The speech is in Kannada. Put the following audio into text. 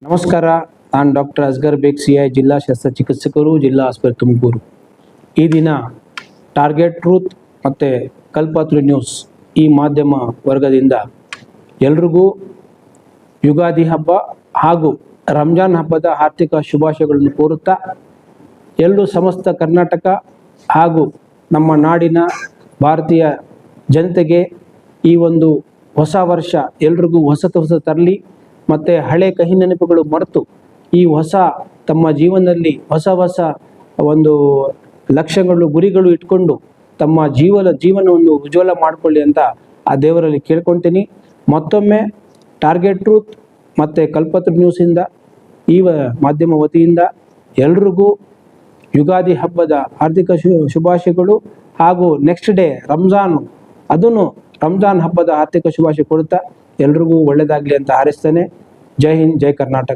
ನಮಸ್ಕಾರ. ನಾನು ಡಾಕ್ಟರ್ ಅಸ್ಗರ್ ಬೇಗ್ CI, ಜಿಲ್ಲಾ ಶಸ್ತ್ರಚಿಕಿತ್ಸಕರು, ಜಿಲ್ಲಾ ಆಸ್ಪತ್ರೆ ತುಮಕೂರು. ಈ ದಿನ ಟಾರ್ಗೆಟ್ ಟ್ರೂತ್ ಮತ್ತು ಕಲ್ಪತರು ನ್ಯೂಸ್ ಈ ಮಾಧ್ಯಮ ವರ್ಗದಿಂದ ಎಲ್ರಿಗೂ ಯುಗಾದಿ ಹಬ್ಬ ಹಾಗೂ ರಂಜಾನ್ ಹಬ್ಬದ ಆರ್ಥಿಕ ಶುಭಾಶಯಗಳನ್ನು ಕೋರುತ್ತಾ, ಎಲ್ಲರೂ ಸಮಸ್ತ ಕರ್ನಾಟಕ ಹಾಗೂ ನಮ್ಮ ನಾಡಿನ ಭಾರತೀಯ ಜನತೆಗೆ ಈ ಒಂದು ಹೊಸ ವರ್ಷ ಎಲ್ರಿಗೂ ಹೊಸ ತರಲಿ ಮತ್ತು ಹಳೆ ಕಹಿ ನೆನಪುಗಳು ಮರೆತು ಈ ಹೊಸ ತಮ್ಮ ಜೀವನದಲ್ಲಿ ಹೊಸ ಒಂದು ಲಕ್ಷ್ಯಗಳು, ಗುರಿಗಳು ಇಟ್ಕೊಂಡು ತಮ್ಮ ಜೀವನವನ್ನು ಉಜ್ವಲ ಮಾಡಿಕೊಳ್ಳಿ ಅಂತ ಆ ದೇವರಲ್ಲಿ ಕೇಳ್ಕೊತೀನಿ. ಮತ್ತೊಮ್ಮೆ ಟಾರ್ಗೆಟ್ ಟ್ರೂತ್ ಮತ್ತು ಕಲ್ಪತರು ನ್ಯೂಸಿಂದ ಈ ಮಾಧ್ಯಮ ವತಿಯಿಂದ ಎಲ್ರಿಗೂ ಯುಗಾದಿ ಹಬ್ಬದ ಹಾರ್ದಿಕ ಶುಭಾಶಯಗಳು ಹಾಗೂ ನೆಕ್ಸ್ಟ್ ಡೇ ರಂಜಾನ್ ಹಬ್ಬದ ಆರ್ಥಿಕ ಶುಭಾಶಯ ಕೊಡುತ್ತಾ ಎಲ್ರಿಗೂ ಒಳ್ಳೆಯದಾಗಲಿ ಅಂತ ಹಾರೈಸ್ತೇನೆ. ಜೈ ಹಿಂದ್, ಜೈ ಕರ್ನಾಟಕ.